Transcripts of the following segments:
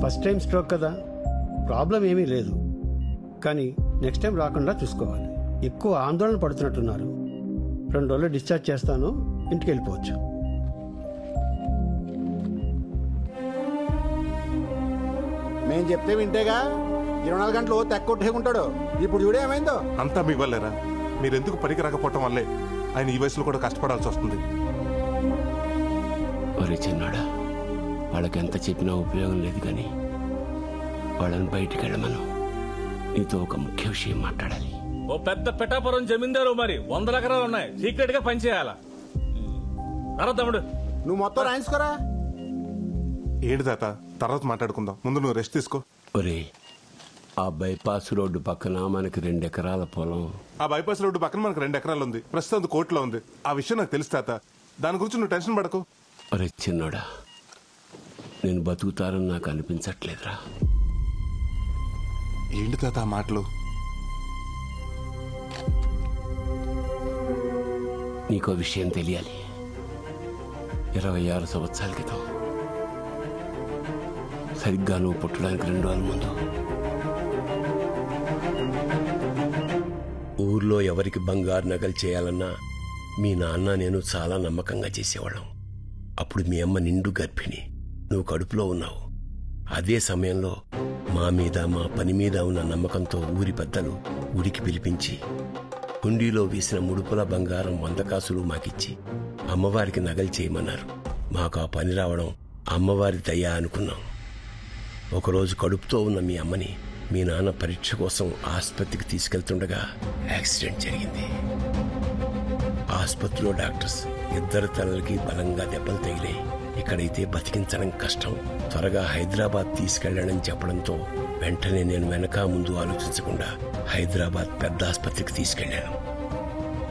First time stroke కదా, problem ఏమీ లేదు. కానీ నెక్స్ట్ టైం రాకుండా చూసుకోవాలి. ఎక్కువ ఆందోళన పడుతున్నట్టున్నారు. 2 రోజులు డిశ్చార్జ్ చేస్తాను, ఇంటికి వెళ్ళిపోవచ్చు. మేము చెప్తే వింటేగా 24 గంటలు తెక్కొట్టేకుంటాడు. ఇప్పుడు చూడే ఏమైందో. అంతా మీ వల్లేరా? మీరెందుకు పనికి రాకపోవటం వల్లే ఆయన ఈ వయసులో కూడా కష్టపడాల్సి వస్తుంది. ఒరే చిన్నాడా, వాళ్ళకి ఎంత చెప్పినా ఉపయోగం లేదు. కానీ వాళ్ళని బయటికి వెళ్ళమను. నీతో ఒక ముఖ్య విషయం మాట్లాడాలి. ఓ పెద్ద పిఠాపురం జమీందారు, మరి 100 ఎకరాలు ఉన్నాయి. సీక్రెట్ గా పనిచేయాలా? తమ్ముడు నువ్వు మొత్తం రాయించుకోరా. ఏంటి తాత, తర్వాత మాట్లాడుకుందాం. ముందు నువ్వు రెస్ట్ తీసుకో. ఒరే, ఆ బైపాస్ రోడ్డు పక్కన మనకి 2 ఎకరాల పొలం. ఆ బైపాస్ రోడ్డు పక్కన మనకు 2 ఎకరాలు ఉంది. ప్రస్తుతం కోర్టులో ఉంది. ఆ విషయం నాకు తెలుసు తాత. దాని గురించి నువ్వు టెన్షన్ పడకు. ఒరే చిన్నోడా, నేను బతుకుతారని నాకు అనిపించట్లేదురా. ఏంటి తాత ఆ మాటలు? నీకో విషయం తెలియాలి. 26 సంవత్సరాల క్రితం, సరిగ్గా నువ్వు పుట్టడానికి 2 రోజుల ముందు, ఊర్లో ఎవరికి బంగారు నగలు చేయాలన్నా మీ నాన్న నేను చాలా నమ్మకంగా చేసేవాళ్ళం. అప్పుడు మీ అమ్మ నిండు గర్భిణి, నువ్వు కడుపులో ఉన్నావు. అదే సమయంలో మా మీద, మా పని మీద ఉన్న నమ్మకంతో ఊరి పెద్దలు గుడికి పిలిపించి హుండీలో వేసిన ముడుపుల బంగారం 100 కాసులు మాకిచ్చి అమ్మవారికి నగలు చేయమన్నారు. మాకు ఆ పని రావడం అమ్మవారి దయ అనుకున్నాం. ఒకరోజు కడుపుతో ఉన్న మీ అమ్మని మీ నాన్న పరీక్ష కోసం ఆసుపత్రికి తీసుకెళ్తుండగా యాక్సిడెంట్ జరిగింది. ఆసుపత్రిలో డాక్టర్స్ 2 తలలకి బలంగా దెబ్బలు తగిలాయి. ఇక్కడైతే బతికించడం కష్టం, త్వరగా హైదరాబాద్ తీసుకెళ్లాడని చెప్పడంతో వెంటనే నేను వెనక ముందు ఆలోచించకుండా హైదరాబాద్ పెద్ద ఆసుపత్రికి తీసుకెళ్లాను.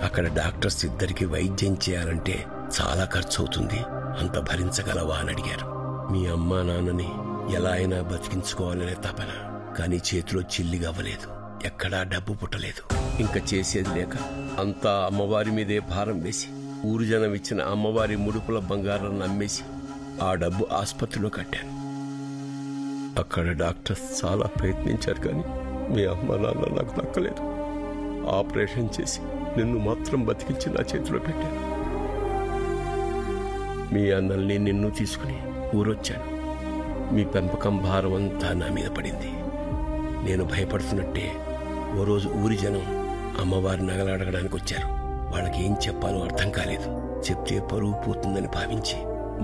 అక్కడ డాక్టర్స్ 2కి వైద్యం చేయాలంటే చాలా ఖర్చు అవుతుంది, అంత భరించగలవా అని అడిగారు. మీ అమ్మా నాన్నని ఎలా అయినా బతికించుకోవాలనే తపన, కానీ చేతిలో చిల్లిగా అవ్వలేదు. ఎక్కడా డబ్బు పుట్టలేదు. ఇంకా చేసేది లేక అంతా అమ్మవారి మీదే భారం వేసి ఊరు జనం ఇచ్చిన అమ్మవారి ముడుపుల బంగారాన్ని అమ్మేసి ఆ డబ్బు ఆసుపత్రిలో కట్టాను. అక్కడ డాక్టర్స్ చాలా ప్రయత్నించారు, కానీ మీ అమ్మ నాన్న నాకు దక్కలేదు. ఆపరేషన్ చేసి నిన్ను మాత్రం బతికించి నా చేతిలో పెట్టాను. మీ అన్నల్ని నిన్ను తీసుకుని ఊరొచ్చాను. మీ పెంపకం భారం అంతా నా మీద పడింది. నేను భయపడుతున్నట్టే ఓ రోజు ఊరి జనం అమ్మవారి నగలు అడగడానికి వచ్చారు. వాళ్ళకి ఏం చెప్పాలో అర్థం కాలేదు. చెప్తే పరువు పోతుందని భావించి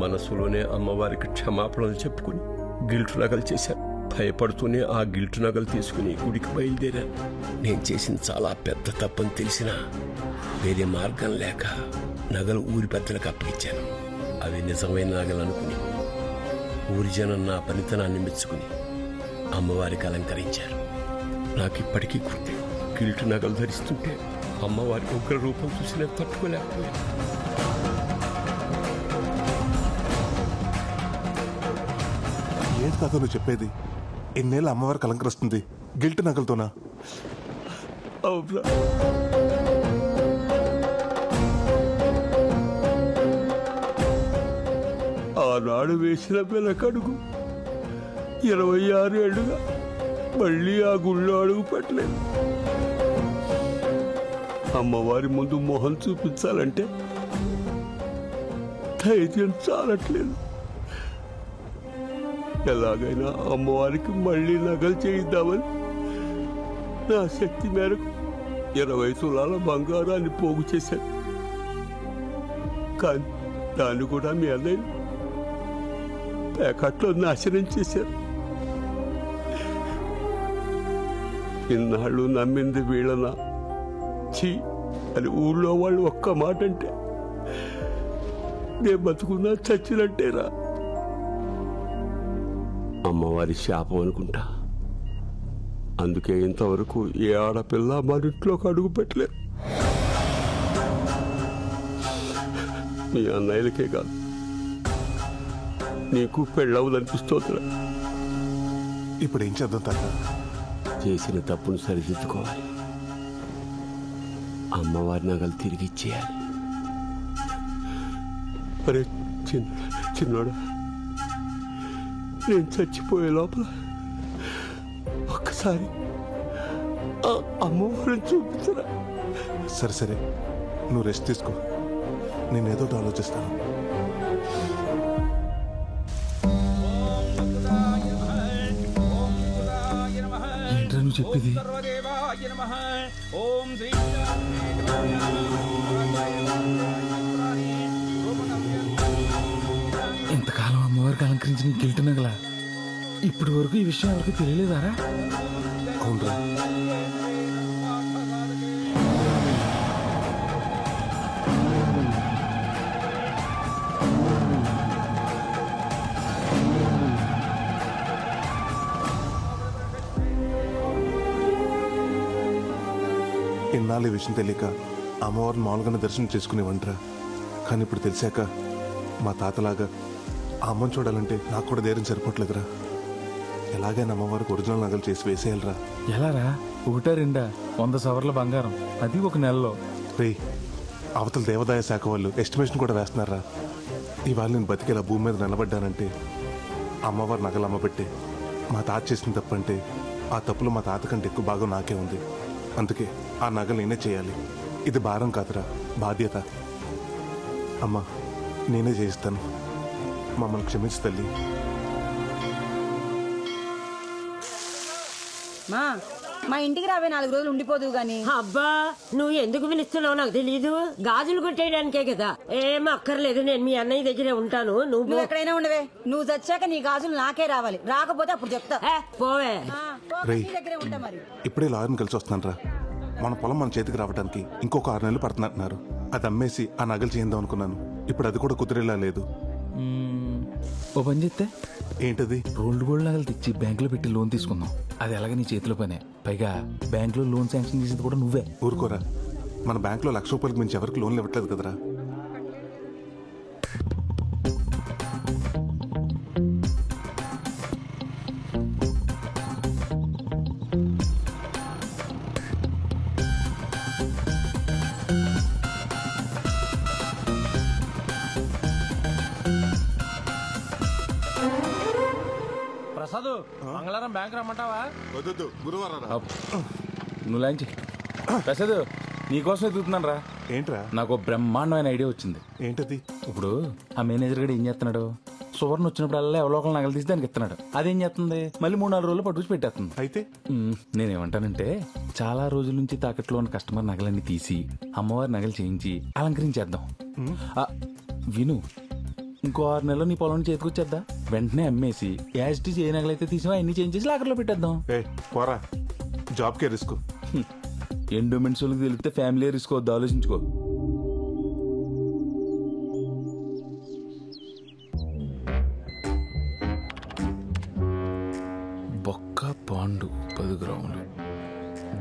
మనసులోనే అమ్మవారికి క్షమాపణలు చెప్పుకుని గిల్టు నగలు చేశాను. భయపడుతూనే ఆ గిల్టు నగలు తీసుకుని గుడికి బయలుదేరాను. నేను చేసిన చాలా పెద్ద తప్పని తెలిసినా వేరే మార్గం లేక నగలు ఊరి పెద్దలకు అప్పగించాను. అవి నిజమైన నగలు అనుకుని ఊరి జనం నా పనితనాన్ని మెచ్చుకుని అమ్మవారికి అలంకరించారు. నాకిప్పటికీ గుర్తే, గిల్టు నగలు ధరిస్తుంటే అమ్మవారికి ఉగ్ర రూపం చూసి నేను తట్టుకోలేకపోయాను. ఏంటి తాత నువ్వు చెప్పేది? ఎన్నేళ్ళ అమ్మవారికి అలంకరిస్తుంది గిల్ట్ నగలతోనా? అవునా? ఆనాడు వేసిన వెనకడుగు 26 ఏళ్లుగా మళ్ళీ ఆ గుళ్ళో అడుగు పెట్టలేదు. అమ్మవారి ముందు మొహం చూపించాలంటే ధైర్యం చాలట్లేదు. ఎలాగైనా అమ్మవారికి మళ్ళీ నగలు చేయిద్దామని నా శక్తి మేరకు 20 తులాల బంగారాన్ని పోగు చేశాను. కానీ దాన్ని కూడా మీ అన్నయ్య ప్యాకెట్లో నాశనం చేశారు. ఇన్నాళ్ళు నమ్మింది వీళ్ళనా చీ అని ఊళ్ళో వాళ్ళు ఒక్క మాట అంటే నేను బతుకున్నా చచ్చినట్టేరా. అమ్మవారి శాపం అనుకుంటా. అందుకే ఇంతవరకు ఏ ఆడపిల్ల మన ఇంట్లోకి అడుగు పెట్టలేదు. మీ అన్నయ్యలకే కాదు, నీకు పెళ్ళవుదనిపిస్తోందిరా. ఇప్పుడు ఏం చేద్దాం తాత? చేసిన తప్పును సరిదిద్దుకోవాలి. అమ్మవారి నగలు తిరిగి ఇచ్చేయాలి. అరే చిన్నోడా, నేను చచ్చిపోయే లోపల ఒక్కసారి అమ్మవారిని చూపించరా? సరే సరే, నువ్వు రెస్ట్ తీసుకో, నేను ఏదో ఒకటి ఆలోచిస్తాను. ఏంట్రా నువ్వు చెప్పేది? ఇంతకాలం అమ్మవారికి అలంకరించిన గిల్ట్ నగల ఇప్పటి వరకు ఈ విషయం ఎవరికి తెలియలేదారా? అవునరా, ఇన్నాళ్ళు ఈ విషయం తెలియక అమ్మవారిని మామూలుగానే దర్శనం చేసుకునేవంటరా. కానీ ఇప్పుడు తెలిసాక మా తాతలాగా ఆ అమ్మని చూడాలంటే నాకు కూడా ధైర్యం సరిపోవట్లేదురా. ఎలాగైనా అమ్మవారికి ఒరిజినల్ నగలు చేసి వేసేయాలరా. ఎలారా? 1-2 100 సవర్ల బంగారం, అది ఒక నెలలో. రే, అవతల దేవాదాయ శాఖ వాళ్ళు ఎస్టిమేషన్ కూడా వేస్తున్నారా. ఇవాళ నేను బతికేలా భూమి మీద నిలబడ్డానంటే అమ్మవారి నగలు అమ్మబెట్టే. మా తాత చేసిన తప్పంటే ఆ తప్పులో మా తాత కంటే ఎక్కువ భాగం నాకే ఉంది. అందుకే ఆ నగలు నేనే చేయాలి. ఇది భారం కాదురా, బాధ్యత. అమ్మా, నేనే చేయిస్తాను, మమ్మల్ని క్షమించు తల్లి. మా ఇంటికి రావే 4 రోజులు ఉండిపోదు గాని. అబ్బా, నువ్వు ఎందుకు పిలుస్తున్నావు నాకు తెలీదు. గాజులు కొట్టేయడానికే కదా. ఏం అక్కర్లేదు, నేను మీ అన్నయ్య దగ్గరే ఉంటాను. నువ్వు ఎక్కడైనా ఉండవే. నువ్వు చచ్చాక నీ గాజులు నాకే రావాలి, రాకపోతే అప్పుడు చెప్తా. పోవే. దగ్గరే ఉంటా. మరి ఇప్పుడే లాయర్ని కలిసి వస్తాను రా. మన పొలం మన చేతికి రావడానికి ఇంకొక 6 నెలలు పడుతున్నట్టున్నారు. అది అమ్మేసి ఆ నగలు చేద్దాం అనుకున్నాను. ఇప్పుడు అది కూడా కుదిరేలా లేదు. ఓ పని చేస్తే ఏంటది? రోల్డ్ గోల్డ్ నగలు తెచ్చి బ్యాంకులో పెట్టి లోన్ తీసుకుందాం. అది ఎలాగ నీ చేతిలో పనే. పైగా బ్యాంకులో లోన్ శాంక్షన్ చేసేది కూడా నువ్వే. ఊరుకోరా, మన బ్యాంకులో ₹1,00,000 మించి ఎవరికి లోన్లు ఇవ్వట్లేదు కదరా. ప్రసాద్, మంగళవారం బ్యాంక్ రమ్మంటావా? వద్దు, గురువారం. నువ్వు లాంచి ప్రసాద్, నీకోసం ఎదుగుతున్నాను రా. ఏంట్రా? నాకు బ్రహ్మాండమైన ఐడియా వచ్చింది. ఏంటది? ఇప్పుడు ఆ మేనేజర్ గడు ఏం చేస్తున్నాడు? సువర్ణ వచ్చినప్పుడల్లా ఎవరో ఒకళ్ళు నగలు తీసి దానికి ఇస్తున్నాడు. అదేం చేస్తుంది? మళ్ళీ 3-4 రోజులు పట్టుకుని పెట్టేస్తుంది. అయితే నేనేమంటానంటే, చాలా రోజుల నుంచి తాకట్లో ఉన్న కస్టమర్ నగలన్నీ తీసి అమ్మవారి నగలు చేయించి అలంకరించేద్దాం. విను, ఇంకో 6 నెలలు నీ పొలం చేతికొచ్చేద్దా. వెంటనే అమ్మేసి యాజిటీస్ ఏ నగలైతే తీసినా అన్ని చేంజ్ చేసి లాకర్లో పెట్టేద్దాం. పోరా, జాబ్కే రిస్క్. ఎండోమెంట్స్ వాళ్ళకి తెలిపితే ఫ్యామిలీ రిస్క్ వద్దు, ఆలోచించుకో. బొక్క పాండు 10 గ్రాములు,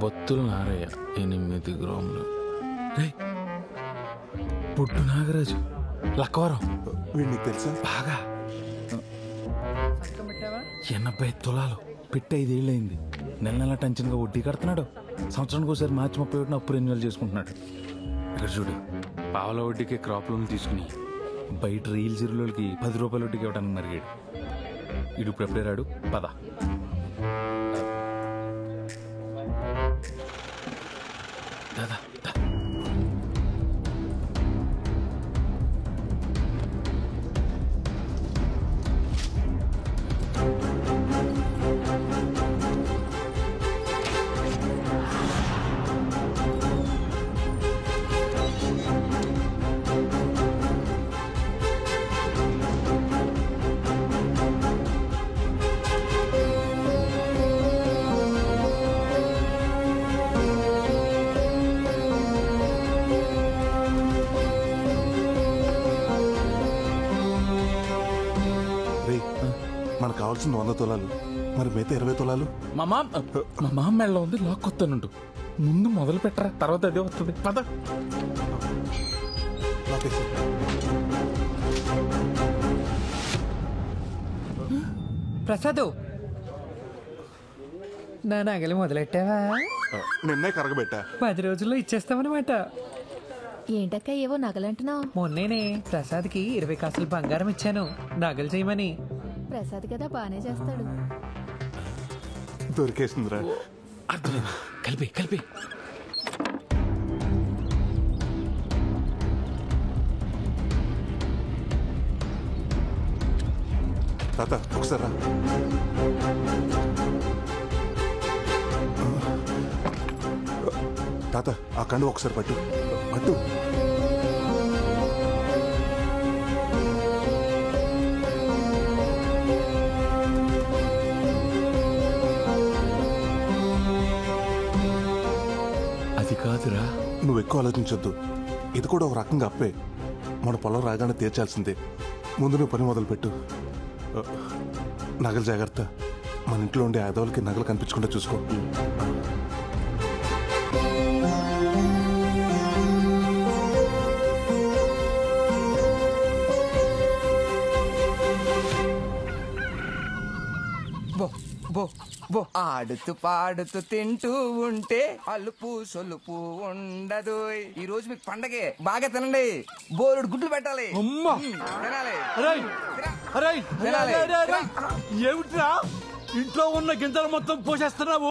బొత్తుల నారయ్య 8 గ్రాములు, పొట్టు నాగరాజు లక్కవరం. వీడికి తెలుసా? బాగా 80 తులాలు పెట్టి 5 ఏళ్ళయింది. నెల టెన్షన్గా వడ్డీ కడుతున్నాడు. సంవత్సరానికి ఒకసారి మార్చి 31 అప్పు రెన్యువల్ చేసుకుంటున్నాడు. ఇక్కడ చూడు, పావల వడ్డీకి క్రాప్ లోన్ తీసుకుని బయట రీల్ జీరోలకి 10 రూపాయల వడ్డీకి ఇవ్వడానికి మరిగాడు. ఇడు ఇప్పుడు ఎప్పుడే రాడు. పద. దాదా మనకు కావాల్సిన 100 తులాలు, మరి మిగతా 20 తులాలు మా మామ మెళ్ళ ఉంది, లాక్కొస్తానుండు. ముందు మొదలు పెట్టరా, తర్వాత అదే వస్తుంది. పద. ప్రసాదు, నా నగలు మొదలెట్టావా? నిన్నే కరగబెట్టా. 10 రోజుల్లో ఇచ్చేస్తామన్నమాట. ఏంటక్క ఏవో నగలంటున్నావు? మొన్నేనే ప్రసాద్కి 20 కాసులు బంగారం ఇచ్చాను నగలు చేయమని. ప్రసాద్ కదా బానే చేస్తాడు. దొరికేసిందిరా. అర్థమైంది. కలిపి కలిపి. తాత ఒకసారి రా. తాత ఆ కండు ఒకసారి పట్టు పట్టు. అది కాదురా. నువ్వు ఎక్కువ ఆలోచించొద్దు. ఇది కూడా ఒక రకంగా అప్పే. మన పొలం రాగానే తీర్చాల్సిందే. ముందు నువ్వు పని మొదలుపెట్టు. నగలు జాగ్రత్త. మన ఇంట్లో ఉండే ఆదవులకి నగలు కనిపించకుండా చూసుకో. ఆడుతూ పాడుతూ తింటూ ఉంటే అలుపు సొలుపు ఉండదు. ఈ రోజు మీకు పండగే. బాగా తినండి. బోరుడు గుడ్లు పెట్టాలి. ఏమిట్రా ఇంట్లో ఉన్న గింజలు మొత్తం పోసేస్తున్నావు?